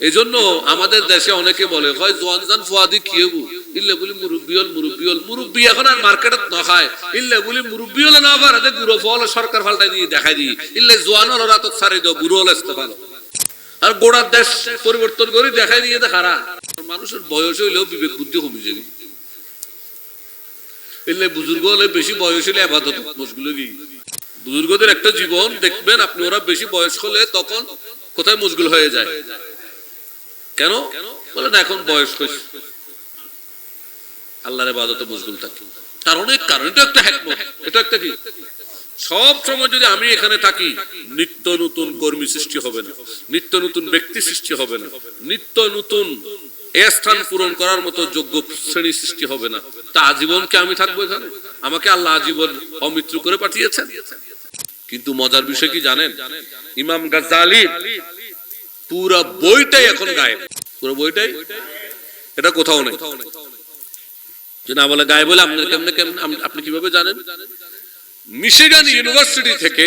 এই জন্য আমাদের দেশে অনেকে বলে হয় জোয়ানজান ফুয়াদি কিয়েবু ইল্লে বলি মুরব্বি এখন আর মার্কেটত না খায় ইল্লে বলি মুরব্বি হলে না পারে যে গুরু ফল সরকার ফালটাই দিয়ে দেখাই দিই ইল্লে জোয়ান হলো রাত ছাড়ি দাও বুড়ো হলে আসতে পারো আর গোড়ার দেশ পরিবর্তন করে দেখাই দিয়ে দেখারা মানুষের বয়স হইলেও বিবেক বুদ্ধি কমে যাবে ইল্লে বুজুর্গ হলে বেশি বয়স হলে আবাদত মশগুল কি বুজুর্গদের একটা জীবন দেখবেন আপনি ওরা বেশি বয়স হলে তখন কোথায় মশগুল হয়ে যায় কেন বলে না এখন বয়স হয়েছে আল্লাহর ইবাদতে মশগুল থাকে তার অনেক কারণ এটা একটা হিকমত এটা একটা কি সব সময় যদি আমি এখানে থাকি নিত্য নতুন কর্মী সৃষ্টি হবে না নিত্য নতুন ব্যক্তি সৃষ্টি হবে না নিত্য নতুন এই স্থান পূরণ করার মতো যোগ্য শ্রেণী সৃষ্টি হবে না তা আজীবন কি আমি থাকবো এখানে আমাকে আল্লাহ আজীবন অমৃত্যু করে পাঠিয়েছেন কিন্তু মজার বিষয় কি জানেন ইমাম গাজ্জালি পুরো বইটাই এখন গায়েব পুরো বইটাই এটা কোথাও নেই যে না বলে গায়েব বলে আপনি কেমনে কেমনে আপনি কিভাবে জানেন মিশিগান ইউনিভার্সিটি থেকে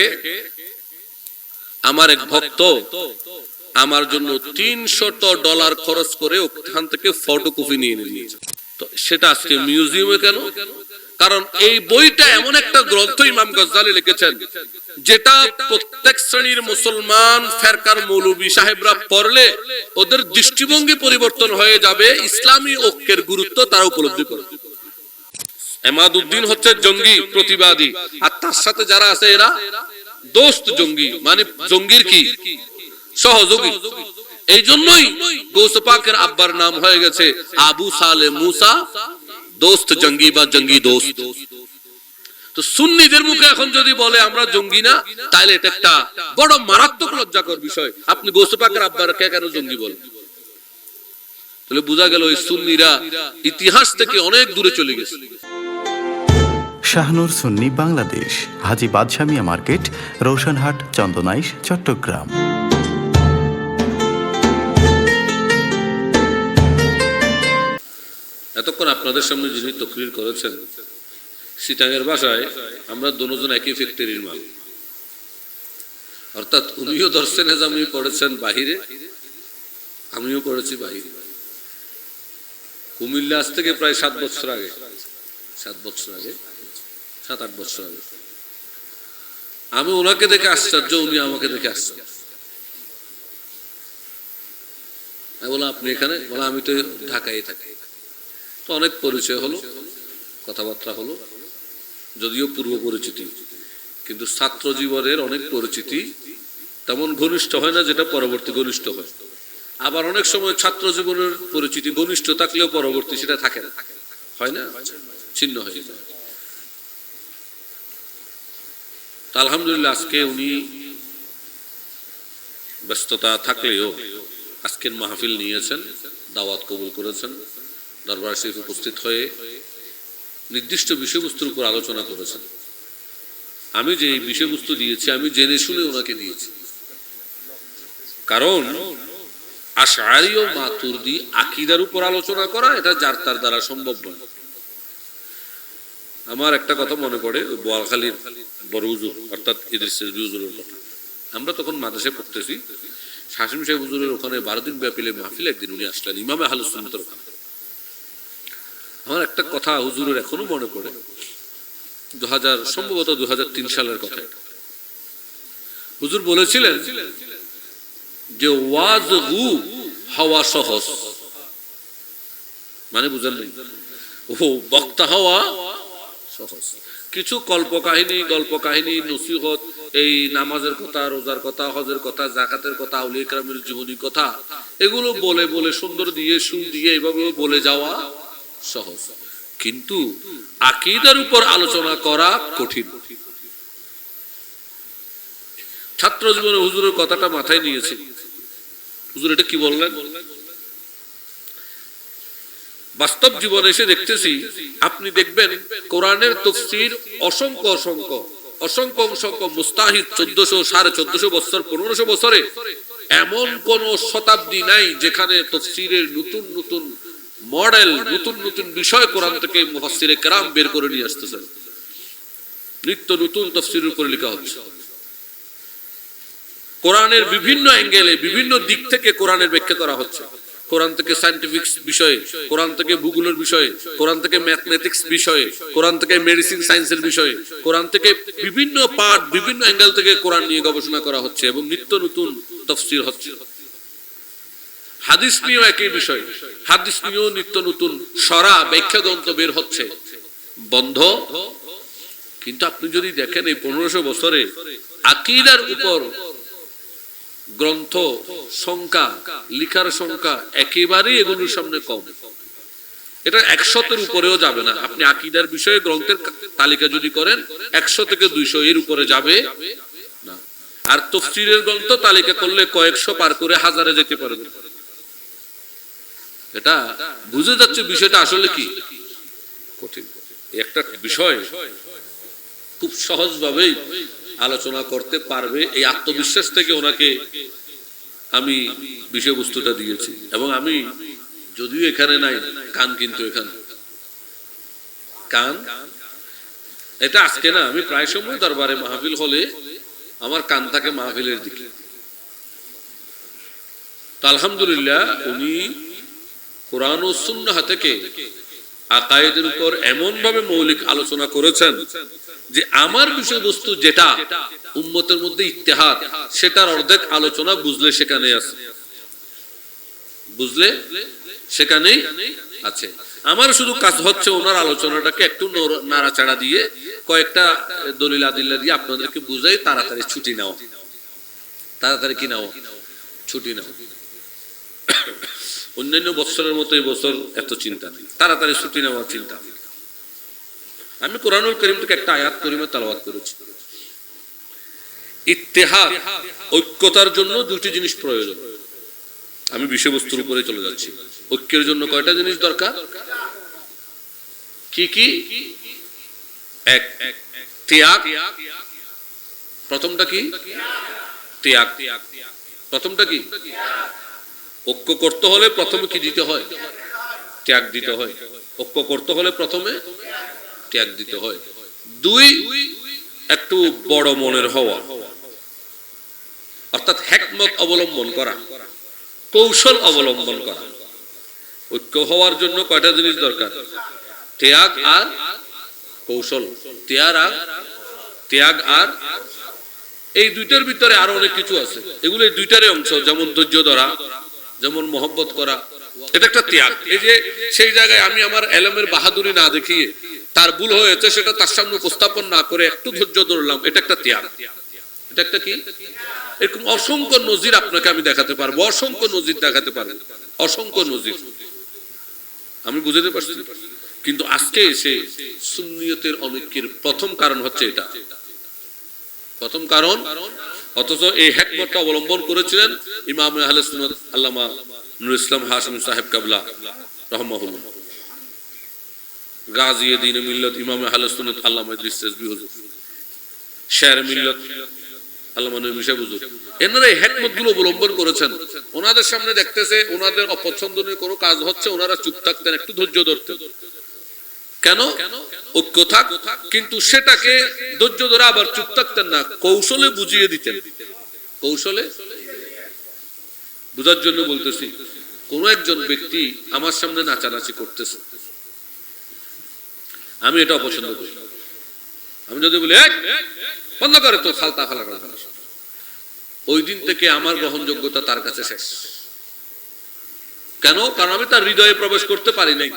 আমার এক ভক্ত আমার জন্য $300 খরচ করে ওখান থেকে ফটোকপি নিয়ে নিয়েছে তো সেটা আজকে মিউজিয়ামে কেন কারণ এই বইটা এমন একটা গ্রন্থ ইমাম গাজ্জালি লিখেছেন যেটা প্রত্যেক শ্রেণীর মুসলমান ফেরকার মৌলবী সাহেবরা পড়লে ওদের দৃষ্টিভঙ্গি পরিবর্তন হয়ে যাবে ইসলামী ঐক্যের গুরুত্ব তারা উপলব্ধি করবে এমাদউদ্দিন হচ্ছে জঙ্গি প্রতিবাদী আর তার সাথে যারা আছে এরা দোস্ত জঙ্গি মানে জঙ্গির কি সহযোগী এই জন্যই গৌসে পাকের আব্বার নাম হয়ে গেছে আবু সালে মুসা দোস্ত জঙ্গি বা জঙ্গি দোস্ত তো সুন্নিদের মুখে এখন যদি বলে আমরা জঙ্গি না তাহলে এটা একটা বড় মারাত্মক লজ্জাকর বিষয় আপনি গৌসে পাকের আব্বারকে কেন জঙ্গি বলেন তাহলে বোঝা গেল এই সুন্নিরা ইতিহাস থেকে অনেক দূরে চলে গেছে শাহনুর সুন্নি বাংলাদেশ হাজী বাদশা মিয়া মার্কেট রোশনহাট চন্দনাইশ চট্টগ্রাম এতক্ষণ আপনাদের সামনে যিনি তকরির করেছেন সিটাঙের ভাষায় আমরা দুজন একই ফ্যাক্টরির মাল অর্থাৎ উনিও দর্শন নিজামী পড়েছেন বাহিরে আমিও পড়েছি বাহিরে কুমিল্লা আজ থেকে প্রায় 7 বছর আগে 7-8 বছর আগে আমি ওনাকে দেখে আশ্চর্য উনি আমাকে দেখে আশ্চর্য আমি বললাম আপনি এখানে বলা আমি তো ঢাকায় থাকি তো অনেক পরিচয় হলো কথাবার্তা হলো যদিও পূর্ব পরিচিতি কিন্তু ছাত্র জীবনের অনেক পরিচিতি তেমন ঘনিষ্ঠ হয় না যেটা পরবর্তী ঘনিষ্ঠ হয় আবার অনেক সময় ছাত্র জীবনের পরিচিতি ঘনিষ্ঠ থাকলেও পরবর্তী সেটা থাকে না হয় না ছিন্ন হয়ে যায় আলহামদুলিল্লাহ আজকে উনি ব্যস্ততা থাকলেও আজকের মাহফিল নিয়েছেন দাওয়াত কবুল করেছেন দরবার শরীফ উপস্থিত হয়ে নির্দিষ্ট বিষয়বস্তুর উপর আলোচনা করেছেন আমি যে বিষয়বস্তু দিয়েছি আমি জেনে শুনে ওনাকে দিয়েছি কারণ আশআরী ও মাতুরিদী আকীদার উপর আলোচনা করা এটা যার তার দ্বারা সম্ভব নয় আমার একটা কথা মনে পড়ে ওই বোয়ালখালীর বড় হুজুর অর্থাৎ ইদ্রিস হুজুরের কথা আমরা তখন মাদ্রাসায় পড়তেছি হাশিম সাহেব হুজুরের ওখানে 12 দিন ব্যাপী মাহফিল একদিন উনি আসলেন ইমামে আহলুস সুন্নাতের ওখানে আমার একটা কথা হুজুরের এখনো মনে পড়ে সম্ভবত 2003 সালের কথা হুজুর বলেছিলেন যে ওয়াজ গু হওয়া সহজ মানে বুঝেন নাই ও বক্তা হওয়া সহজ কিছু গল্প কাহিনী নসিহত এই নামাজের কথা রোজার কথা হজের কথা যাকাতের কথা আউলিয়া কেরামের জীবনী কথা এগুলো বলে বলে সুন্দর দিয়ে সুর দিয়ে এইভাবে বলে যাওয়া সহজ কিন্তু আকীদার উপর আলোচনা করা কঠিন ছাত্র জীবনে হুজুরের কথাটা মাথায় নিয়েছি হুজুর এটা কি বললেন বাস্তব জীবনে এসে দেখতেছি আপনি দেখবেন কোরআনের তাফসীর অসংখ্য মুস্তাহিদ 1400 1450 বছর 1500 বছরে এমন কোন শতাব্দী নাই যেখানে তাফসীরের নতুন নতুন মডেল নতুন নতুন বিষয় কোরআন থেকে মুফাসসিরে কেরাম বের করে নিয়ে আসতেছেন নিত্য নতুন তাফসীরের উপর লেখা হচ্ছে কোরআনের বিভিন্ন অ্যাঙ্গেলে বিভিন্ন দিক থেকে কোরআনের ব্যাখ্যা করা হচ্ছে। কোরআন থেকে সায়েন্টিফিক বিষয়ে, কোরআন থেকে ভূগোলের বিষয়ে, কোরআন থেকে ম্যাথমেটিক্স বিষয়ে, কোরআন থেকে মেডিসিন সায়েন্সের বিষয়ে, কোরআন থেকে বিভিন্ন পার্ট বিভিন্ন অ্যাঙ্গেল থেকে কোরআন নিয়ে গবেষণা করা হচ্ছে এবং নিত্য নতুন তাফসীর হচ্ছে। হাদিস নিয়েও একই বিষয়, হাদিস নিয়েও নিত্য নতুন সরা ব্যাখ্যা গ্রন্থ বের হচ্ছে, বন্ধ। কিন্তু আপনি যদি দেখেন এই 1500 বছরে আকীদার উপর গ্রন্থ সংখ্যা, লিখার সংখ্যা একেবারেই এগুলোর সামনে কম। এটা 100-এর উপরেও যাবে না। আপনি আকীদার বিষয়ে গ্রন্থের তালিকা যদি করেন 100 থেকে 200 এর উপরে যাবে না। আর তাফসীরের গ্রন্থ তালিকা করলে কয়েকশো পার করে হাজারে যেতে পারবে। এটা বুঝে যাচ্ছে বিষয়টা আসলে কি কঠিন। একটা বিষয় খুব সহজভাবেই আলোচনা করতে পারবে এই আত্মবিশ্বাস থেকে ওনাকে আমি বিষয়বস্তুটা দিয়েছি। এবং আমি যদিও এখানে নাই, কান কিন্তু এখানে, কান এটা আজকে না, আমি প্রায় সময় দরবারে মাহফিল হলে আমার কান থাকে মাহফিলের দিকে। তো আলহামদুলিল্লাহ উনি কোরআন ও সুন্নাহ থেকে আকায়েদের উপর এমন ভাবে মৌলিক আলোচনা করেছেন যে আমার বিষয়বস্তু যেটা উম্মতের মধ্যে ইত্তেহাদ, সেটার অর্ধেক আলোচনা বুঝলে সেখানে আছে, বুঝলে সেখানেই আছে। আমার শুধু কাজ হচ্ছে ওনার আলোচনাটাকে একটু নাড়াচাড়া দিয়ে কয়েকটা দলিল আদিল্লা দিয়ে আপনাদেরকে বুঝাই তাড়াতাড়ি ছুটি নাও, তাড়াতাড়ি কি নাও, ছুটি নাও। অন্যান্য বছরের মতো এই বছর এত চিন্তা নেই, তাড়াতাড়ি ছুটি নেওয়ার চিন্তা। আমি কোরআনুল কারীম থেকে একটা আয়াত কারিমা তেলাওয়াত করেছি। ইত্তেহাদ, ঐক্যতার জন্য দুটি জিনিস প্রয়োজন। আমি বিষয়বস্তুর উপরে চলে যাচ্ছি। ঐক্যের জন্য কয়টা জিনিস দরকার? কি কি? এক, ত্যাগ। প্রথমটা কি? ত্যাগ। প্রথমটা কি? ঐক্য করতে হলে প্রথমে কি দিতে হয়? ত্যাগ দিতে হয়। ঐক্য করতে হলে প্রথমে ত্যাগ দিতে হয়। দুই, একটু বড় মনের হওয়া, অর্থাৎ হিকমত অবলম্বন করা, কৌশল অবলম্বন করা। ঐক্য হওয়ার জন্য কয়টা জিনিস দরকার? ত্যাগ আর কৌশল। ত্যাগ আর এই দুইটার ভিতরে আরো অনেক কিছু আছে, এগুলো এই দুইটারই অংশ। যেমন ধৈর্য ধরা, যেমন মহব্বত করা, এটা একটা ত্যাগ। এই যে সেই জায়গায় আমি আমার এলমের বাহাদুরি না দেখিয়ে তার ভুল হয়েছে সেটা তার সামনে উপস্থাপন না করে একটু ধৈর্য ধরলাম, এটা একটা ত্যাগ। এটা একটা কি? এরকম অসংখ্য নজির আপনাকে আমি দেখাতে পারবো, অসংখ্য নজির দেখাতে পারবো, অসংখ্য নজির। আমি বুঝাতে পারছি? কিন্তু আজকে এসে সুন্নিয়তের অনৈক্যের প্রথম কারণ হচ্ছে এটা, প্রথম কারণ। অথচ এই হিকমতটা অবলম্বন করেছিলেন ইমাম আহলে সুন্নাত আল্লামা নুরুল ইসলাম হাশমি সাহেব কাবলা রাহমাহুল্লাহ, গাজী দ্বীন মিল্লাত ইমাম আহলে সুন্নাত আল্লামা ইদ্রিস রিজভী হুজুর, শের মিল্লাত আল্লামা নবী সাহেব হুজুর। এনারা এই হিকমতগুলো অবলম্বন করেছেন। ওনাদের সামনে দেখতেছে ওনাদের অপছন্দনীয় কোনো কাজ হচ্ছে, ওনারা চুপ থাকতেন, একটু ধৈর্য ধরতেন। কেন? ঐক্য থাক, কিন্তু সেটাকে ধৈর্য ধরে আবার চুপ থাকতেন না, কৌশলে বুঝিয়ে দিতেন। কৌশলে বুঝার জন্য বলতেছি, কোন একজন ব্যক্তি আমার সামনে নাচানাচি করতেছে, আমি এটা অপছন্দ করি। আমি যদি বলি বন্ধ করে তো ফালতা ফালা, ওই দিন থেকে আমার গ্রহণযোগ্যতা তার কাছে শেষ। কেন? কারণ আমি তার হৃদয়ে প্রবেশ করতে পারি নাই।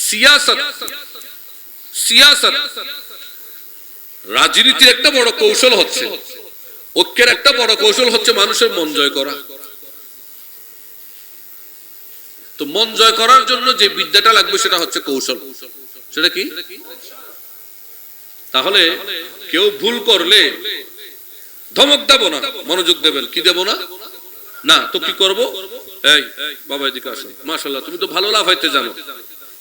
সিয়াসত, রাজনীতির একটা বড় কৌশল হচ্ছে, ঐক্যের একটা বড় কৌশল হচ্ছে মানুষের মন জয় করা। তো মন জয় করার জন্য যে বিদ্যাটা লাগবে সেটা হচ্ছে কৌশল। সেটা কি? তাহলে কেউ ভুল করলে ধমক দেব না, মনোযোগ দেবেন। কি দেব না? না তো কি করব? এই বাবা এদিকে আসো, মাশাআল্লাহ তুমি তো ভালো লাফাইতে জানো,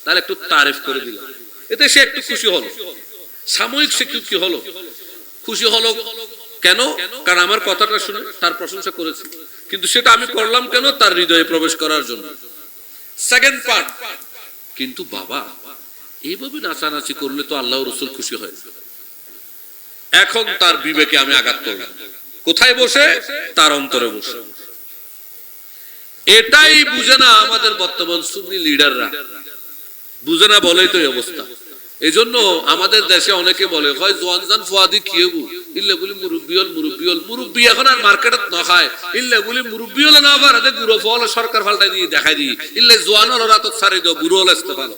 তাহলে একটু তারিফ করে দিলাম, এতে সে একটু খুশি হলো। সাময়িক সে কি হলো? খুশি হলো। কেন? কারণ আমার কথাটা শুনে তার প্রশংসা করেছে। কিন্তু সেটা আমি করলাম কেন? তার হৃদয়ে প্রবেশ করার জন্য। সেকেন্ড পার্ট, কিন্তু বাবা এইভাবে নাচানাচি করলে তো আল্লাহ রাসূল খুশি হয়। এখন তার বিবেকে আমি আঘাত করলাম। কোথায় বসে? তার অন্তরে বসে। এটাই বুঝে না আমাদের বর্তমান সুন্নি লিডাররা, বুঝে না বলেই তো এই অবস্থা। এই জন্য আমাদের দেশে অনেকে বলে হয় জওয়ানজান ফুয়াদি কি হবু ইল্লে বলি মুরব্বি এখন আর মার্কেটত না খায় ইল্লে বলি মুরব্বি হলে না আবার হাতে গুঁড়ো ফল সরকার ফাল্টাই দিয়ে দেখাই দিই ইল্লে জওয়ান হলো রাতত ছাড়ি দাও বুড়ো হলে আসতে পারো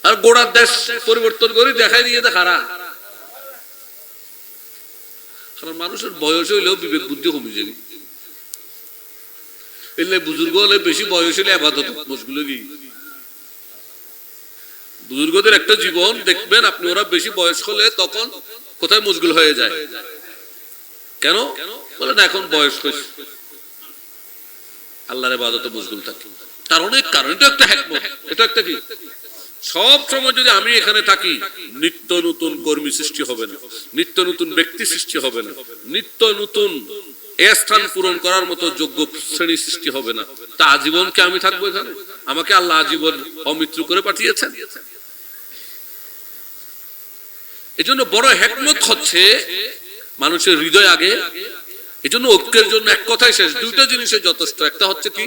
আর গোড়ার দেশ পরিবর্তন করে দেখাই দিয়ে দেখারা। কারণ মানুষের বয়স হইলেও বিবেক বুদ্ধি কমে যাবে। এলে বুজুর্গ হলে বেশি বয়স হলে আবাদত মশগুল কি বুজুর্গদের একটা জীবন দেখবেন আপনি, ওরা বেশি বয়স হলে তখন কোথায় মশগুল হয়ে যায়। কেন বলেন? এখন বয়স হয়েছে, আল্লাহর ইবাদতে মশগুল থাকে। তার অনেক কারণ, এটা একটা হিকমত। এটা একটা কি, সব সময় যদি আমি এখানে থাকি নিত্য নতুন কর্মী সৃষ্টি হবে না, নিত্য নতুন ব্যক্তি সৃষ্টি হবে না, নিত্য নতুন স্থান পূরণ করার মতো যোগ্য শ্রেণী সৃষ্টি হবে না। তা আজীবন কি আমি থাকবো এখানে? আমাকে আল্লাহ আজীবন অমৃত্যু করে পাঠিয়েছেন। এজন্য বড় হিকমত হচ্ছে মানুষের হৃদয় আগে। এজন্য ঐক্যের জন্য এক কথাই শেষ, দুইটা জিনিসের যথেষ্ট। একটা হচ্ছে কি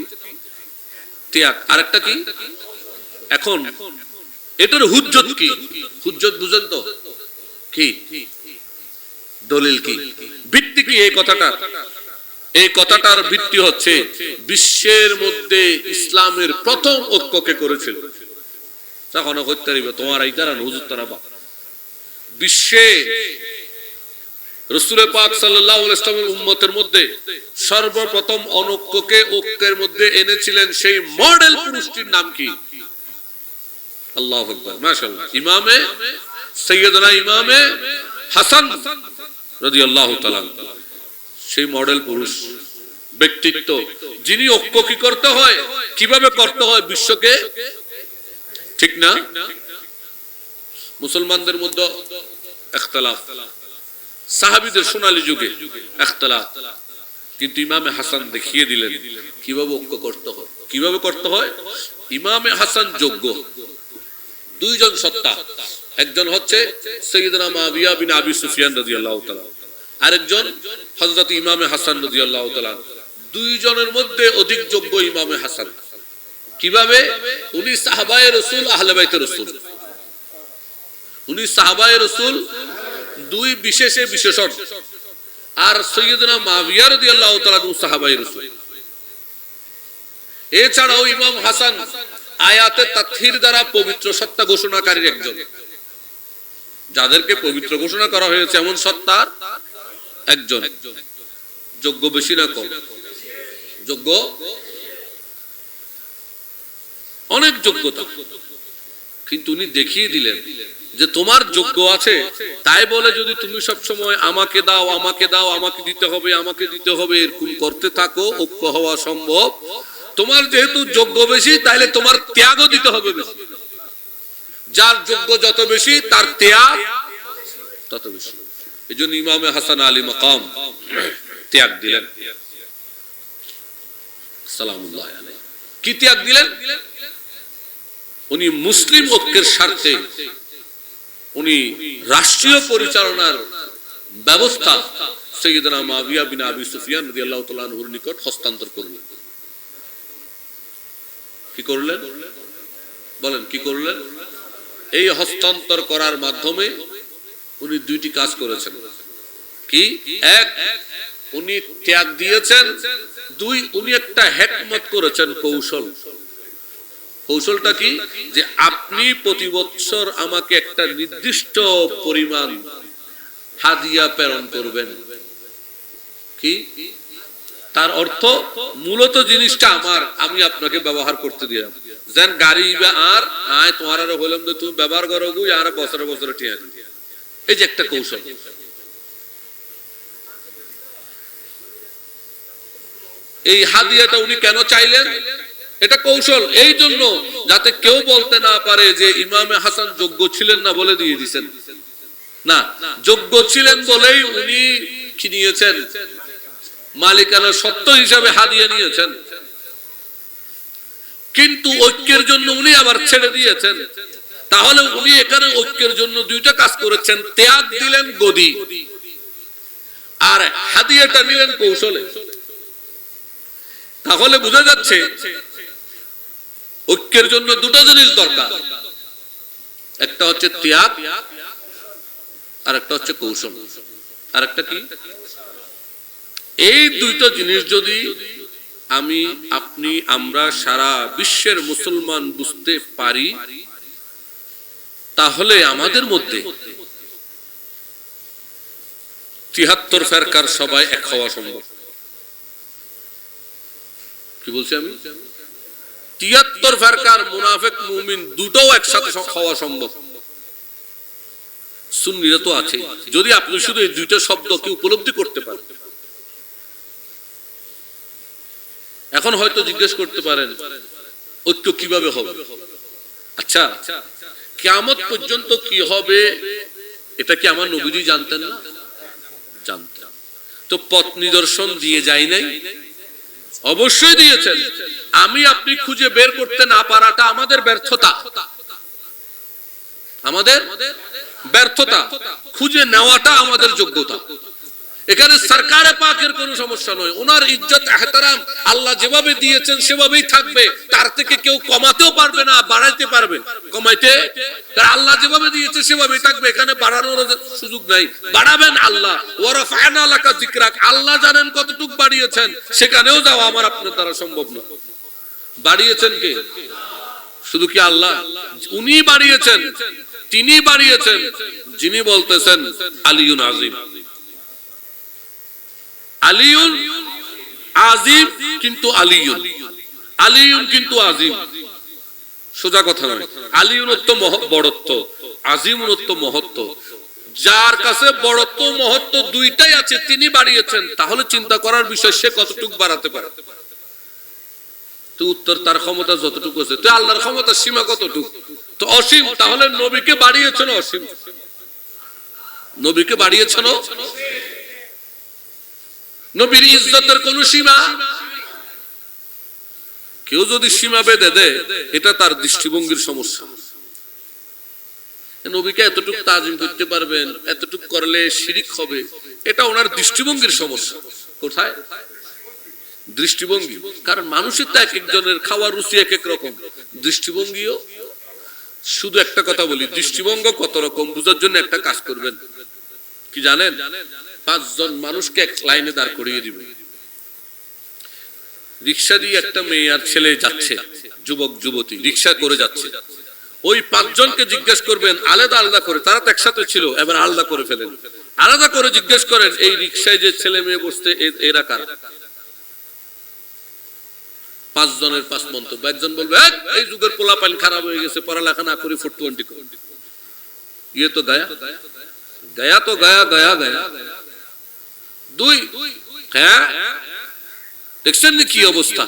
ত্যাগ, আর একটা কি এখন এটার হুজ্জত কি? হুজ্জত বুঝেন তো কি? দলিল কি? ভিত্তি কি? এই কথাটার ভিত্তি হচ্ছে বিশ্বের মধ্যে ইসলামের প্রথম ঐক্যকে করেছিল তখন হত্যা দিবে তোমার এই তারা হুজুর তারা বা বিশ্বে রাসূল পাক সাল্লাল্লাহু আলাইহি ওয়াসাল্লামের উম্মতের মধ্যে সর্বপ্রথম অনৈক্যকে ঐক্যের মধ্যে এনেছিলেন সেই মডেল পুরুষটির নাম কি? আল্লাহু আকবার, মাশাআল্লাহ, ইমামে সাইয়্যিদনা ইমামে হাসান রাদিয়াল্লাহু তাআলা। সেই মডেল পুরুষ ব্যক্তিত্ব, যিনি ঐক্য কি করতে হয়, কিভাবে করতে হয় বিশ্বকে, ঠিক না? মুসলমানদের মধ্যে ইখতিলাফ, সাহাবীদের সোনালী যুগে ইখতিলাফ, কিন্তু ইমামে হাসান দেখিয়ে দিলেন কিভাবে ঐক্য করতে হয়। কিভাবে করতে হয়? ইমামে হাসান যোগ্য দুইজন সত্তা, একজন হচ্ছে সাইয়্যিদনা মুআবিয়া বিন আবি সুফিয়ান রাদিয়াল্লাহু তাআলা, আরেকজন হযরত ইমামে হাসান রাদিয়াল্লাহু তাআলা। দুইজনের মধ্যে অধিক যোগ্য ইমামে হাসান। কিভাবে? উনি সাহাবায়ে রাসূল, আহলে বাইতে রাসূল। উনি সাহাবায়ে রাসূল দুই বিশেষে বিশেষণ, আর সাইয়্যিদনা মুআবিয়া রাদিয়াল্লাহু তাআলা সাহাবায়ে রাসূল। এছাড়াও ইমাম হাসান আয়াতে তাতহীর দ্বারা পবিত্র সত্তা ঘোষণাকারীর একজন, যাদেরকে পবিত্র ঘোষণা করা হয়েছে এমন সত্তার একজন। যোগ্য বেশি না কম? যোগ্য, অনেক যোগ্যতা। কিন্তু উনি দেখিয়ে দিলেন যে তোমার যোগ্য আছে, তাই বলে যদি তুমি সব সময় আমাকে দাও, আমাকে দাও, আমাকে দিতে হবে, আমাকে দিতে হবে এরকম করতে থাকো, ঐক্য হওয়া সম্ভব? তোমার যেহেতু যোগ্য বেশি, তাইলে তোমার ত্যাগও দিতে হবে বেশি। যার যোগ্য যত বেশি তার ত্যাগ তত বেশি। এই জন্য ইমামে হাসান আলী মাকাম ত্যাগ দিলেন। সালামুল্লাহ আলাইহি। কি ত্যাগ দিলেন? উনি মুসলিম ঐক্যের স্বার্থে উনি রাষ্ট্রীয় পরিচালনার ব্যবস্থা সাইয়্যিদনা মুআবিয়া বিন আবি সুফিয়ান রাদিয়াল্লাহু তাআলা আনহুর নিকট হস্তান্তর করলেন। কি করলেন? বলেন কি করলেন? এই হস্তান্তর করার মাধ্যমে উনি দুইটি কাজ করেছেন। কি? এক, উনি ত্যাগ দিয়েছেন। দুই, উনি একটা হিকমত করেছেন, কৌশল। কৌশলটা কি? যে আপনি প্রতি বছর আমাকে একটা নির্দিষ্ট পরিমাণ হাদিয়া প্রেরণ করবেন। কি? তার অর্থ মূলত জিনিসটা আমার, আমি আপনাকে ব্যবহার করতে দিলাম। যেন গাড়ি বা আর আয় তোমার আর বললাম যে তুমি ব্যবহার করো গো, আর বছরে বছরে টিয়া দিবে। এই যে একটা কৌশল। এই হাদিয়াটা উনি কেন চাইলেন? এটা কৌশল এই জন্য যাতে কেউ বলতে না পারে যে ইমামে হাসান যোগ্য ছিলেন না বলে দিয়ে দিয়েছেন। না, যোগ্য ছিলেন বলেই উনি কি নিয়েছেন? মালিকানা সত্ত্ব হিসাবে হাদিয়া নিয়েছেন। কিন্তু ঐক্যের জন্য উনি আবার ছেড়ে দিয়েছেন তাহলে উনি এখানে ঐক্যের জন্য দুইটা কাজ করেছেন, ত্যাগ দিলেন গদি আর হাদিয়াটা নিলেন কৌশলে। তাহলে বোঝা যাচ্ছে ঐক্যের জন্য দুটো জিনিস দরকার, একটা হচ্ছে ত্যাগ আর একটা হচ্ছে কৌশল, আর একটা কি, এই দুইটা জিনিস যদি আমি, আপনি, আমরা, সারা বিশ্বের মুসলমান বুঝতে পারি, তাহলে আমাদের মধ্যে ৭৩ ফেরকার সবাই এক হওয়া সম্ভব। কি বলছি আমি? ৭৩ ফেরকার মুনাফিক মুমিন দুটোও একসাথে হওয়া সম্ভব। সুন্নিরা তো আছে, যদি আপনি শুধু এই দুইটা শব্দকে উপলব্ধি করতে পারেন। এখন হয়তো জিজ্ঞেস করতে পারেন ঐক্য কিভাবে হবে? আচ্ছা, কিয়ামত পর্যন্ত কি হবে এটা কি আমার নবীজি জানতেন না? জানতেন। তো পথ নিদর্শন দিয়ে যায় নাই? অবশ্যই দিয়েছেন। আমি আপনি খুঁজে বের করতে না পারাটা আমাদের ব্যর্থতা, আমাদের ব্যর্থতা। খুঁজে নেওয়াটা আমাদের যোগ্যতা। এখানে সরকারে পাকের কোনো সমস্যা নয়, ওনার ইজ্জত এহতারাম আল্লাহ যেভাবে দিয়েছেন সেভাবেই থাকবে, তার থেকে কেউ কমাতেও পারবে না, বাড়াইতে পারবে কমাইতে, কারণ আল্লাহ যেভাবে দিয়েছে সেভাবেই থাকবে, এখানে বাড়ানোর সুযোগ নাই। বাড়াবেন আল্লাহ, ওয়ারাফা'না লাকা যিকরাক, আল্লাহ জানেন কতটুকু বাড়িয়েছেন, সেখানেও যাওয়া আমার আপনার দ্বারা সম্ভব না। বাড়িয়েছেন কে? শুধু কি আল্লাহ? উনি বাড়িয়েছেন, তিনি বাড়িয়েছেন, যিনি বলতেছেন আলিউন আযীম। আলিউন আযীম কিন্তু আলিউন, আলিউন কিন্তু আযীম, সোজা কথা নয়। আলিউনত্ব বড়ত্ব, আযীমত্ব মহত্ব। যার কাছে বড়ত্ব মহত্ব দুইটাই আছে, তিনি বাড়িয়েছেন, তাহলে চিন্তা করার বিষয় সে কতটুকু বাড়াতে পারে। তো উত্তর, তার ক্ষমতা যতটুকু আছে। তো আল্লাহর ক্ষমতার সীমা কতটুকু? তো অসীম। তাহলে নবীকে বাড়িয়েছেন অসীম, নবীকে বাড়িয়েছেন। নবীর ইজ্জতের কোন সীমা? কেউ যদি সীমা বেঁধে দেয়, এটা তার দৃষ্টিভঙ্গির সমস্যা। নবীকে এতটুকু তাজিম করতে পারবেন, এতটুকু করলে শিরিক হবে, এটা ওনার দৃষ্টিভঙ্গির সমস্যা। কোথায়? দৃষ্টিভঙ্গি। কারণ মানুষের তো এক একজনের খাওয়ার রুচি এক এক রকম, দৃষ্টিভঙ্গিও। শুধু একটা কথা বলি, দৃষ্টিভঙ্গ কত রকম বুঝার জন্য একটা কাজ করবেন, কি জানেন? ৫ জন মানুষকে এক লাইনে দাঁড় করিয়ে দিবে। রিক্সা দিয়ে একটা মেয়ে আর ছেলে যাচ্ছে, যুবক যুবতী রিক্সা করে যাচ্ছে। ওই ৫ জনকে জিজ্ঞেস করবেন আলাদা আলাদা করে, তারা তো একসাথে ছিল, এবার আলাদা করে ফেলেন। আলাদা করে জিজ্ঞেস করেন এই রিক্সায় যে ছেলে মেয়ে বসতে, এরা কারা? ৫ জনের ৫ মন্তব্য। একজন বলবে এই যুগের পোলাপাইন খারাপ হয়ে গেছে, পড়ালেখা না করে 420 করে। ইয়ে তো গায়া গায়া, তো গায়া গায়া গায়া। ২, হ্যাঁ দেখছেন কি অবস্থা?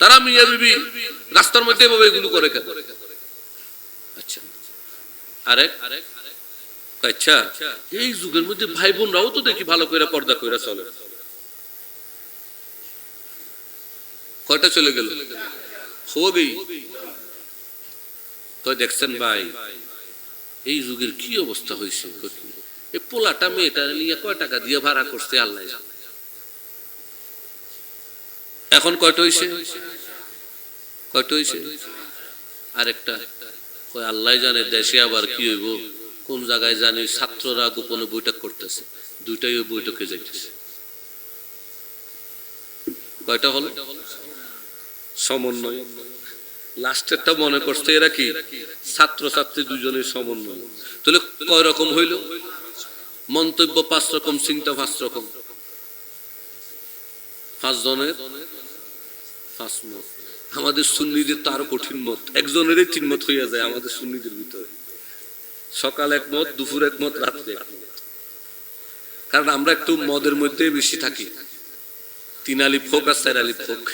তারা মিয়া বিবি রাস্তার মধ্যে এভাবে এগুলো করে কেন? আচ্ছা, আরেক আচ্ছা, এই যুগের মধ্যে ভাই বোনরাও তো দেখি ভালো করে পর্দা করে চলে। কয়টা চলে গেল? তো দেখছেন ভাই, এই যুগের কি অবস্থা হয়েছে। এই পোলাটা মেয়েটা নিয়ে কয় টাকা দিয়ে ভাড়া করছে আল্লাহ জানে। এখন কয়টা হয়েছে? কয়টা হয়েছে? আরেকটা কয় আল্লাহ জানে দেশে আবার কি হইব, কোন জায়গায় জানি ছাত্ররা গোপনে বৈঠক করতেছে, দুইটাই ওই বৈঠকে যাইতেছে। কয়টা হলো? সমন্বয়। লাস্টেরটা মনে করছে এরা কি ছাত্র ছাত্রী দুজনের সমন্বয়। তাহলে কয় রকম হইল? মন্তব্য ৫ রকম, চিন্তা ৫ রকম। ৫ জনের ৫ মত। আমাদের সুন্নিদের তো আরো কঠিন মত, একজনেরই ৩ মত হইয়া যায় আমাদের সুন্নিদের ভিতরে। সকাল এক মত, দুপুর এক মত, রাত্রে এক মত। কারণ আমরা একটু মদের মধ্যে বেশি থাকি। ৩ আলিফ হোক আর ৪ আলিফ হোক,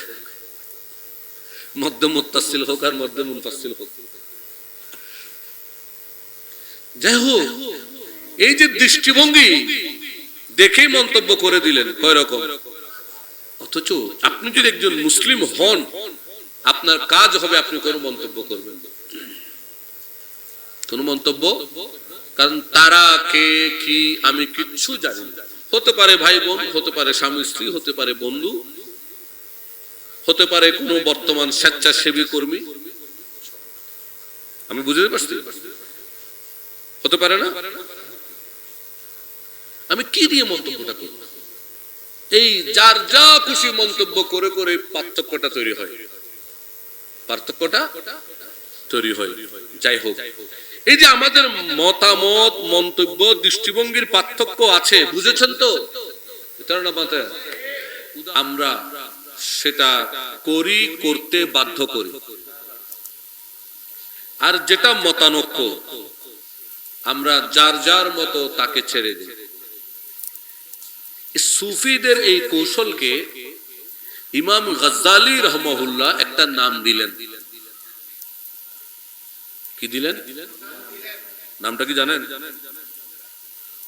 মধ্যে মুত্তাসিল হোক আর মধ্যে মুনফাসিল হোক। যাই হোক, এই যে দৃষ্টিভঙ্গি দেখেই মন্তব্য করে দিলেন কয় রকম। অথচ আপনি যদি একজন মুসলিম হন, আপনার কাজ হবে আপনি কোনো মন্তব্য করবেন না। কোন মন্তব্য, কারণ তারা কে কি আমি কিচ্ছু জানি না। হতে পারে ভাই বোন, হতে পারে স্বামী স্ত্রী, হতে পারে বন্ধু, হতে পারে কোনো বর্তমান স্বেচ্ছাসেবী কর্মী, আমি বুঝতে পারছি, হতে পারে না। আমি কি দিয়ে মন্তব্যটা করব? এই যার যা খুশি মন্তব্য করে করে পার্থক্যটা তৈরি হয়, পার্থক্যটা তৈরি হয়। যাই হোক, এই যে আমাদের মতামত, মন্তব্য, দৃষ্টিভঙ্গির পার্থক্য আছে, বুঝেছেন তো? আমরা সেটা করি, করতে বাধ্য করি। আর যেটা মতানৈক্য, আমরা যার যার মতো তাকে ছেড়ে দিই। সুফিদের এই কৌশলকে ইমাম গজ্জালী রাহমাহুল্লাহ একটা নাম দিলেন। কি দিলেন? নামটা কি জানেন?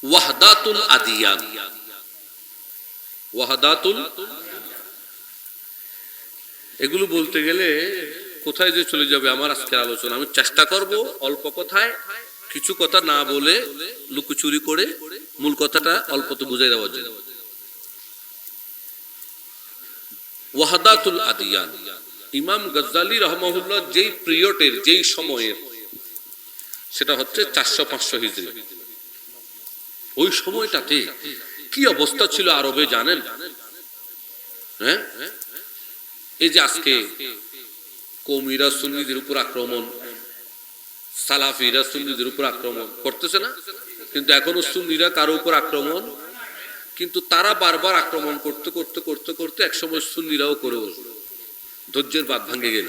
ওয়াহদাতুল আদিয়ান। ওয়াহদাতুল, এগুলো বলতে গেলে কোথায় যে চলে যাবে আমার আজকের আলোচনা। আমি চেষ্টা করব অল্প কথায়, কিছু কথা না বলে লুকোচুরি করে মূল কথাটা অল্পতে বুঝাই দেওয়ার জন্য। ওয়াহদাতুল আদিয়ান, ইমাম গজ্জালী রাহমাহুল্লাহ যেই পিরিয়ডের, যেই সময়ের, সেটা হচ্ছে 400-500 হিজরি। ওই সময়টাতে কি অবস্থা ছিল আরবে জানেন? হ্যাঁ, এই যে আজকে কওমিরা সুন্নিদের উপর আক্রমণ, সালাফিরা সুন্নিদের উপর আক্রমণ করতেছে না? কিন্তু এখনো সুন্নিরা কারো উপর আক্রমণ, কিন্তু তারা বারবার আক্রমণ করতে করতে করতে করতে একসময় সুন্নিরাও করে বসল, ধৈর্যের বাঁধ ভাঙে গেল,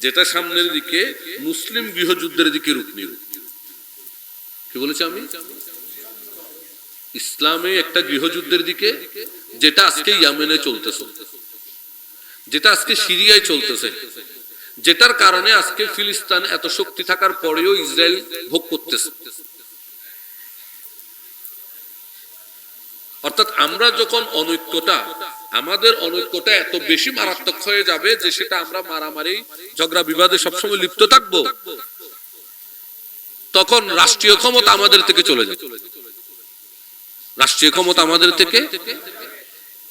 যেটা সামনের দিকে মুসলিম গৃহযুদ্ধের দিকে রূপ নিল। কি বলেছি আমি? ইসলামে একটা গৃহযুদ্ধের দিকে, যেটা আজকে ইয়েমেনে চলতেছে, যেটা আজকে সিরিয়ায় চলতেছে, যেটার কারণে আজকে ফিলিস্তিন এত শক্তি থাকার পরেও ইসরায়েল ভোগ করতেছে। অর্থাৎ আমরা যখন অনৈক্যটা, আমাদের অনৈক্যটা এত বেশি মারাত্মক হয়ে যাবে যে সেটা আমরা মারামারি, ঝগড়া বিবাদে সবসময় লিপ্ত থাকবো, তখন রাষ্ট্রীয় ক্ষমতা আমাদের থেকে চলে যাবে। রাষ্ট্রীয় ক্ষমতা আমাদের থেকে,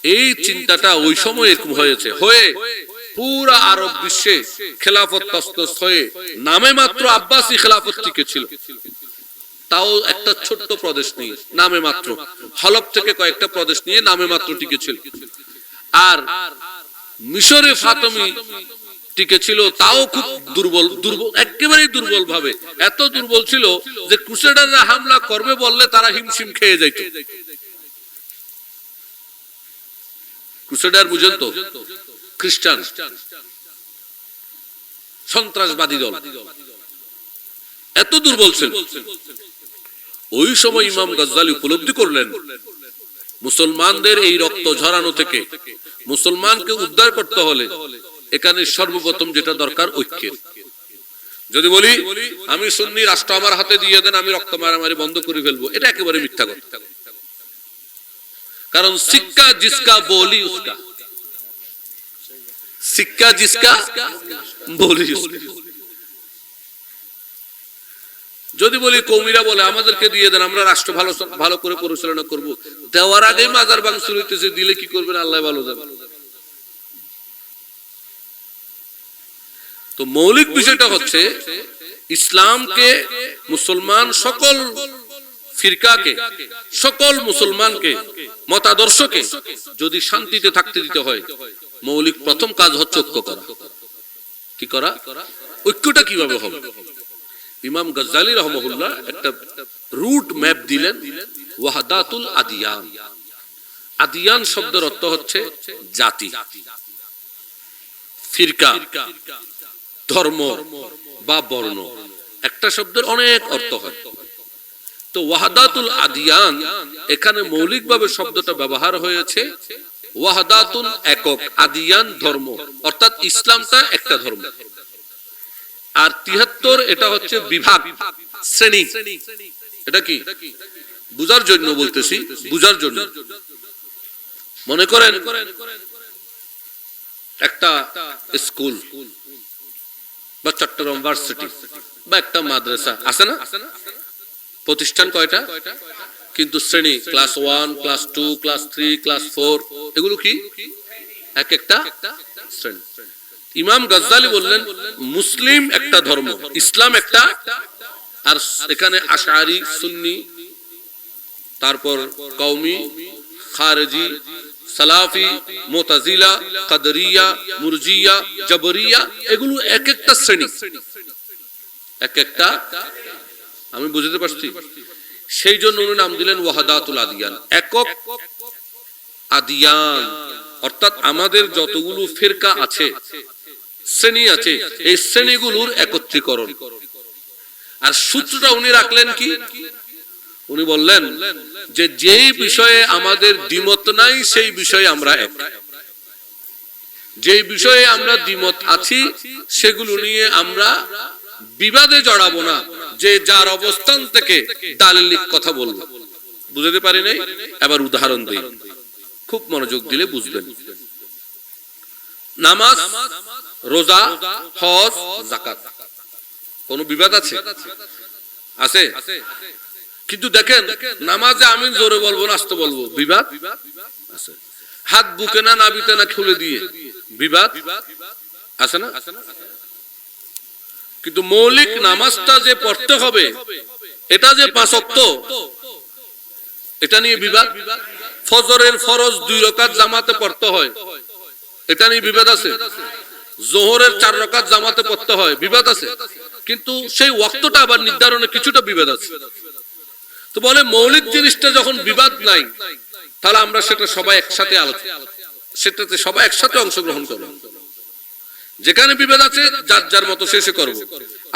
এই চিন্তাটা ওই সময় এরকম হয়েছে, হয়ে পুরা আরব বিশ্বে খেলাফত তসনস হয়ে নামে মাত্র আব্বাসী খেলাফত টিকে ছিল, তাও একটা ছোট্ট প্রদেশ নিয়ে, নামে মাত্র হলব থেকে কয়েকটা প্রদেশ নিয়ে নামে মাত্র টিকে ছিল। আর মিশরে ফাতেমি টিকে ছিল, তাও খুব দুর্বল, দুর্বল, একেবারেই দুর্বল ভাবে। এত দুর্বল ছিল যে ক্রুসেডাররা হামলা করবে বললে তারা হিমশিম খেয়ে যাইত। ক্রুসেডার বুঝেন তো? খ্রিস্টান সন্ত্রাসবাদী দল, এত দুর্বল ছিল। ওই সময় ইমাম গজ্জালী উপলব্ধি করলেন, মুসলমানদের এই রক্ত ঝরানো থেকে মুসলমানকে উদ্ধার করতে হলে এখানে সর্বপ্রথম যেটা দরকার, ঐক্যের। যদি বলি আমি সুন্নি, রাষ্ট্র আমার হাতে দিয়ে দেন, আমি রক্ত মারামারি বন্ধ করে ফেলবো, এটা একেবারে মিথ্যা কথা। কারণ সিক্কা জিসকা বলি উসকা, সিক্কা জিসকা বলি উসকা। যদি বলি কওমিরা বলে আমাদেরকে দিয়ে দেন, আমরা রাষ্ট্র ভালো ভালো করে পরিচালনা করব, দেওয়ার আগেই মাজার ভাঙচুর হইতেছে, দিলে কি করবেন আল্লাহ ভালো জানেন। তো মৌলিক বিষয়টা হচ্ছে, ইসলামকে, মুসলমান সকল ফিরকাকে, সকল মুসলমানকে, মতাদর্শকে যদি শান্তিতে থাকতে দিতে হয়, মৌলিক প্রথম কাজ হচ্ছে ঐক্য করা। কি করা? ঐক্যটা কিভাবে হবে? ইমাম গজ্জালী রাহমাহুল্লাহ একটা রুট ম্যাপ দিলেন, ওয়াহদাতুল আদিয়ান। আদিয়ান শব্দের অর্থ হচ্ছে জাতি, ফিরকা, ধর্ম বা বর্ণ। একটা শব্দের অনেক অর্থ হয়। তো ওয়াহদাতুল আদিয়ান, এখানে মৌলিকভাবে শব্দটা ব্যবহার হয়েছে ওয়াহদাতুন, একক, আদিয়ান ধর্ম, অর্থাৎ ইসলামটা একটা ধর্ম। আর 73 এটা হচ্ছে বিভাগ, শ্রেণী। এটা কি বুঝার জন্য বলতেছি, বুঝার জন্য। মনে করেন একটা স্কুল বা চট্টগ্রাম ভার্সিটি, বা একটা মাদ্রাসা আছে না? প্রতিষ্ঠান কয়টা? কিন্তু শ্রেণী ক্লাস 1, ক্লাস 2, ক্লাস 3, ক্লাস 4 এগুলো কি এক একটা শ্রেণী। ইমাম গাজ্জালি বললেন মুসলিম একটা ধর্ম, ইসলাম একটা, আর এখানে আশআরি, সুন্নি, তারপর কওমি, খারেজি, সালাফি, মুতাজিলা, কাদরিয়া, মুরজিয়া, জাবরিয়া, এগুলো এক একটা শ্রেণী, এক একটা। আমি বুঝতে পারছি? সেই জন্য উনি নাম দিলেন ওয়াহাদাতুল আদিয়ান, একক আদিয়ান। অর্থাৎ আমাদের যতগুলো ফিরকা আছে, শ্রেণী আছে, এই শ্রেণীগুলোর একত্রীকরণ। আর সূত্রটা উনি রাখলেন কি? উনি বললেন যে যেই বিষয়ে আমাদের দ্বিমত নাই সেই বিষয়ে আমরা এক, যেই বিষয়ে আমরা দ্বিমত আছি সেগুলো নিয়ে আমরা বিবাদে জড়াবো না, যে যার অবস্থান থেকে দালিলিক কথা বলবো। বুঝতে পারি নাই? এবার উদাহরণ দিই, খুব মনোযোগ দিলে বুঝবেন। নামাজ, রোজা, হজ, যাকাত, কোন বিবাদ আছে? আছে। কিন্তু দেখেন নামাজে আমি জোরে বলবো না আস্তে বলবো, বিবাদ আছে। হাত বুকে না নাবিতে না খুলে দিয়ে, বিবাদ আছে না? কিন্তু মৌলিক নামাজটা যে পড়তে হবে, এটা যে 5 ওয়াক্ত, এটা নিয়ে বিবাদ। ফজরের ফরজ 2 রাকাত জামাতে পড়তে হয়, এটা নিয়ে বিবাদ আছে। যোহরের 4 রাকাত জামাতে পড়তে হয়, বিবাদ আছে। কিন্তু সেই ওয়াক্তটা আবার নির্ধারণে কিছুটা বিবাদ আছে। তো বলে মৌলিক জিনিসটা যখন বিবাদ নাই, তাহলে আমরা সেটা সবাই একসাথে সেটাতে সবাই একসাথে অংশগ্রহণ করব। যেখানে বিবাদ আছে যার যার মতো শেষে করব।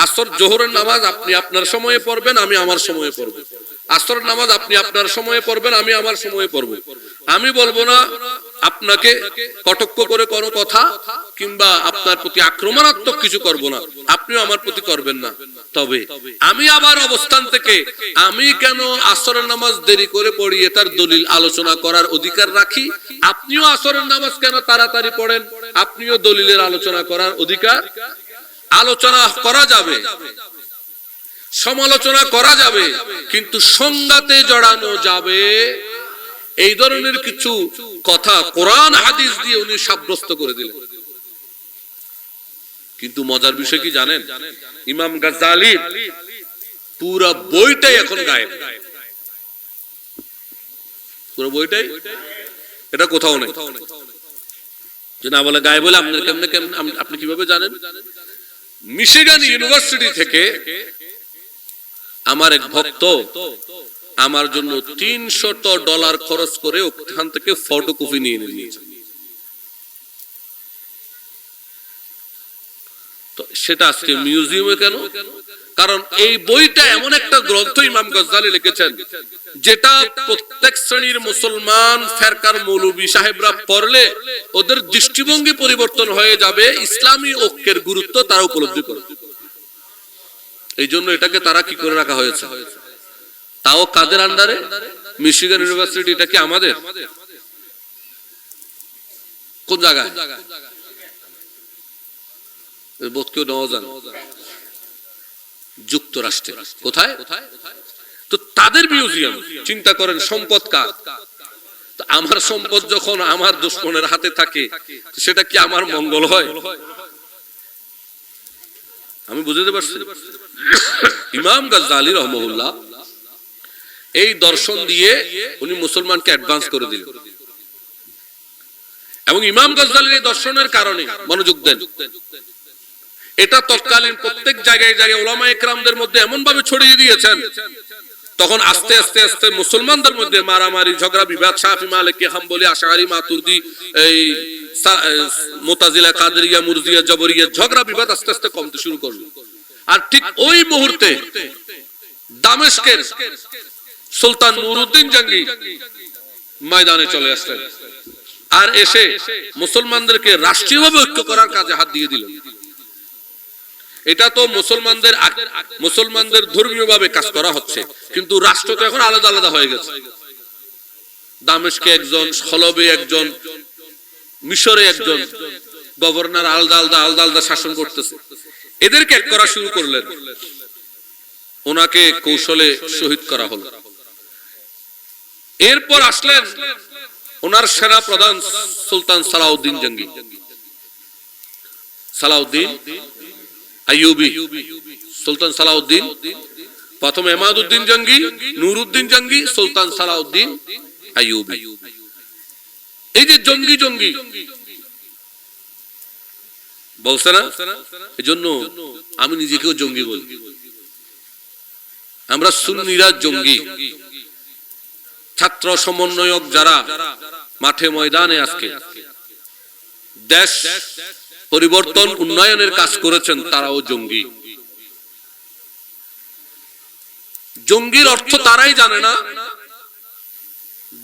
আসর জোহরের নামাজ আপনি আপনার সময়ে পড়বেন, আমি আমার সময়ে পড়ব। আসরের নামাজ আপনি আপনার সময়ে পড়বেন, আমি আমার সময়ে পড়ব। আমি বলবো না আপনাকে কটাক্ষ করে কোনো কথা কিংবা আপনার প্রতি আক্রমণাত্মক কিছু করব না, আপনিও আমার প্রতি করবেন না। তবে আমি আবার অবস্থান থেকে আমি কেন আসরের নামাজ দেরি করে পড়ি তার দলিল আলোচনা করার অধিকার রাখি। আপনিও আসরের নামাজ কেন তাড়াতাড়ি পড়েন, আপনিও দলিলের আলোচনা করার অধিকার। আলোচনা করা যাবে, সমালোচনা করা যাবে, কিন্তু সংঘাতে জড়ানো যাবে এই ধরনের কিছু কথা কোরআন হাদিস দিয়ে উনি সাব্যস্ত করে দিলেন। কিন্তু মজার বিষয় কি জানেন? ইমাম গাজ্জালির পুরো বইটাই এখন গায়েব, পুরো বইটাই, এটা কোথাও নেই। যে না বলে গায়েব বলে আপনার কেমনে কেমনে আপনি কিভাবে জানেন? মিশিগান ইউনিভার্সিটি থেকে আমার এক ভক্ত আমার জন্য $300 খরচ করে ওখান থেকে ফটোকপি নিয়ে নিয়েছে। তো সেটা আজকে মিউজিয়ামে কেন? কারণ এই বইটা এমন একটা গ্রন্থ ইমাম গাজ্জালি লিখেছেন যেটা প্রত্যেক শ্রেণীর মুসলমান ফেরকার মৌলবী সাহেবরা পড়লে ওদের দৃষ্টিভঙ্গি পরিবর্তন হয়ে যাবে, ইসলামী ঐক্যের গুরুত্ব তারা উপলব্ধি করবে। এই জন্য এটাকে তারা কি করে রাখা হয়েছে, তাও কাদের আন্ডারে? Michigan university. এটা কি আমাদের? কোন জায়গায়? বোধ কেউ নেওয়া যান যুক্তরাষ্ট্রে। কোথায়? তো তাদের মিউজিয়াম। চিন্তা করেন সম্পদ কার? আমার সম্পদ যখন আমার দুশমনের হাতে থাকে সেটা কি আমার মঙ্গল হয়? আমি বুঝতে পারছি। ইমাম গাজ্জালি রাহমাহুল্লাহ এই দর্শন দিয়ে উনি মুসলমানকে অ্যাডভান্স করে দিলেন। এবং ইমাম গাজ্জালির এই দর্শনের কারণে, মনোযোগ দেন, এটা তৎকালীন প্রত্যেক জায়গায় জায়গায় উলামায়ে কেরামদের মধ্যে এমন ভাবে ছড়িয়ে দিয়েছেন, তখন আস্তে আস্তে আস্তে মুসলমানদের মধ্যে মারামারি, ঝগড়া, বিবাদ, শাফি, মালিকি, হাম্বলি, আশআরি, মাতুরিদি, এই মুতাজিলা, কাদরিয়া, মুরজিয়া, জাবরিয়া, ঝগড়া বিবাদ আস্তে আস্তে কমতে শুরু করলো। আর ঠিক ওই মুহূর্তে দামেস্কের সুলতান নুরউদ্দিন জঙ্গি ময়দানে চলে আসলেন আর এসে মুসলমানদেরকে রাষ্ট্রীয়ভাবে ঐক্য করার কাজে হাত দিয়ে দিলেন। এটা তো মুসলমানদের ধর্মীয়ভাবে কাজ করা হচ্ছে, কিন্তু রাষ্ট্র তো এখন আলাদা আলাদা হয়ে গেছে। দামেস্কে একজন, হলবে একজন, মিশরে একজন গভর্নর, আলাদা আলাদা আলাদা আলাদা শাসন করতেছে। এদেরকে এক করা শুরু করলেন। ওনাকে কৌশলে শহীদ করা হলো। এরপর আসলেন ওনার সেনা প্রধান সুলতান সালাউদ্দিন জঙ্গি, সালাউদ্দিন আইয়ুবী। সুলতান সালাউদ্দিন প্রথম এমাদউদ্দিন জঙ্গি, নুরউদ্দিন জঙ্গি, সুলতান সালাউদ্দিন আইয়ুবী। এই যে জঙ্গি জঙ্গি বলছে না, এজন্য আমি নিজেকেও জঙ্গি বলি। আমরা সুন্নিরা জঙ্গি। ছাত্র সমন্বয়ক যারা মাঠে ময়দানে আজকে দেশ পরিবর্তন উন্নয়নের কাজ করেছেন তারাও জঙ্গি। জঙ্গির অর্থ তারাই জানে না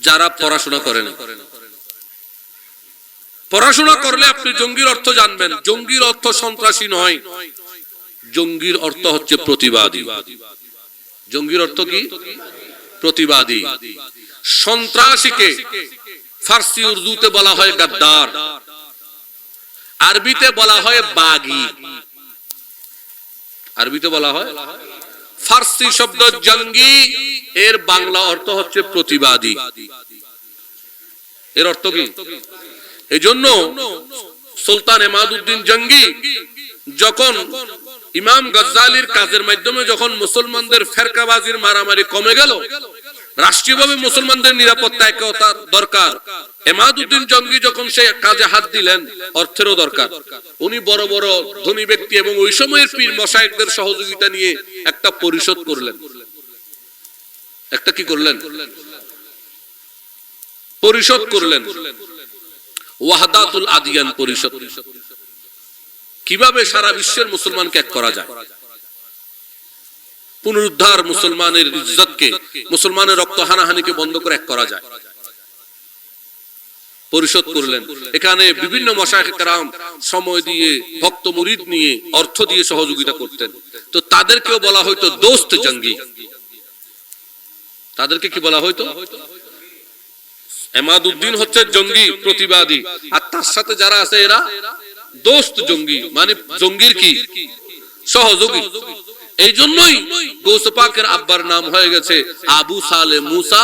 যারা পড়াশোনা করে না। পড়াশোনা করলে আপনি জঙ্গির অর্থ জানবেন। জঙ্গির অর্থ সন্ত্রাসী নয়, জঙ্গির অর্থ হচ্ছে প্রতিবাদী। জঙ্গির অর্থ কি? প্রতিবাদী। সন্ত্রাসীকে ফার্সি উর্দুতে বলা হয় গাদ্দার, আরবিতে বলা হয় বাগী। আরবিতে বলা হয়, ফার্সি শব্দ জঙ্গি, এর বাংলা অর্থ হচ্ছে প্রতিবাদী। এর অর্থ কি? এজন্য সুলতান এমাদউদ্দিন জঙ্গি যখন ইমাম গজ্জালির কাজের মাধ্যমে যখন মুসলমানদের ফেরকাবাজির মারামারি কমে গেল, রাষ্ট্রীয়ভাবে মুসলমানদের নিরাপত্তা একতার দরকার, এমাদউদ্দিন জঙ্গি যখন সেই কাজে হাত দিলেন, অর্থেরও দরকার। উনি বড় বড় ধনী ব্যক্তি এবং ওই সময়ের পীর মশায়েখদের সহযোগিতা নিয়ে একটা পরিষদ করলেন। একটা কি করলেন? পরিষদ করলেন, ওয়াহদাতুল আদিয়ান পরিষদ। কিভাবে সারা বিশ্বের মুসলমানকে এক করা যায়, পুনরুদ্ধার, মুসলমানের ইজ্জতকে, মুসলমানের রক্ত হানাহানিকে বন্ধ করে এক করা যায়, পরিশোধ করলেন। এখানে বিভিন্ন মাশায়েখ কেরাম সময় দিয়ে, ভক্ত মুরিদ নিয়ে, অর্থ দিয়ে সহযোগিতা করতেন। তো তাদেরকেও বলা হয়তো দোস্ত জঙ্গি। তাদেরকে কি বলা হয়তো? এমাদউদ্দিন হচ্ছে জঙ্গি, প্রতিবাদী, আর তার সাথে যারা আছে এরা দোস্ত জঙ্গি, মানে জঙ্গির কি? সহযোগী। এই জন্যই গৌস পাকের আব্বার নাম হয়ে গেছে আবু সালে মুসা,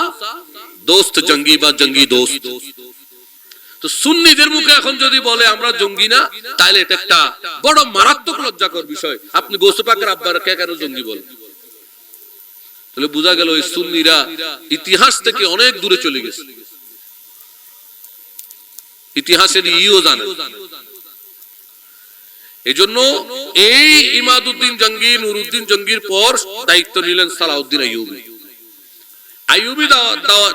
দোস্ত জঙ্গি বা জঙ্গি দোস্ত। তো সুন্নিদের মুখে এখন যদি বলে আমরা জঙ্গি না, তাহলে এটা একটা বড় মারাত্মক লজ্জাকর বিষয়। আপনি গৌস পাকের আব্বারকে কেন জঙ্গি বলেন? তাহলে বোঝা গেল এই সুন্নিরা ইতিহাস থেকে অনেক দূরে চলে গেছে, ইতিহাসের ইও জানে। এজন্য এই ইমাদউদ্দিন জঙ্গি, নুরউদ্দিন জঙ্গির পর দায়িত্ব নিলেন সালাউদ্দিন আইয়ুবী। আইয়ুবী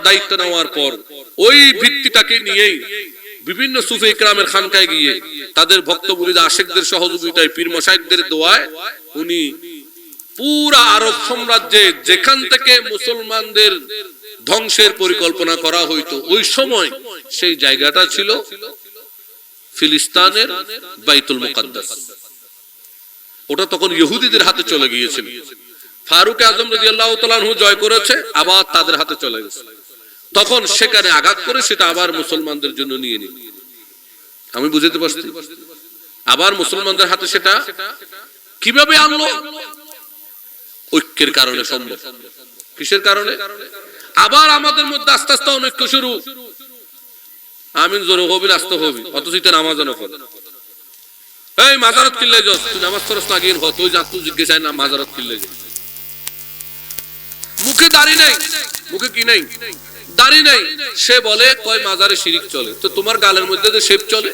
দায়িত্ব নেওয়ার পর ওই ভিত্তিটাকে নিয়েই বিভিন্ন সুফি ইকরামের খানকায় গিয়ে তাদের ভক্ত মুরিদ আশিকদের সহযোগিতায়, পীর মশায়েখদের দোয়ায় উনি পুরা আরব সাম্রাজ্যে যেখান থেকে মুসলমানদের ধ্বংসের পরিকল্পনা করা হইতো, ওই সময় সেই জায়গাটা ছিল ফিলিস্তিনের বাইতুল মুকাদ্দাস। ওটা তখন ইহুদিদের হাতে চলে গিয়েছিল। ফারুক আজম রাদিয়াল্লাহু তাআলা আনহু জয় করেছে, আবার তাদের হাতে চলে গেছে। তখন সেখানে আঘাত করে সেটা আবার মুসলমানদের জন্য নিয়ে নিল। আমি বুঝতে পারছি? আবার মুসলমানদের হাতে সেটা কিভাবে আনলো? ঐক্যের কারণে সম্ভব। কিসের কারণে? আবার আমাদের মধ্যে আস্তে আস্তে অনৈক্য শুরু। আমিন জোরে হবি, আস্তে হবি, অথচ এটা নামাজ না পড়ে। এই মাজারত কিল্লে যাস, তুই নামাজ পড়ছ না গিয়ে তুই যা, তুই জিজ্ঞেস না মাজারত কিল্লে যাস। মুখে দাড়ি নাই, মুখে কি নাই? দাড়ি নাই। সে বলে কয় মাজারে শিরিক চলে। তো তোমার গালের মধ্যে যে শেপ চলে,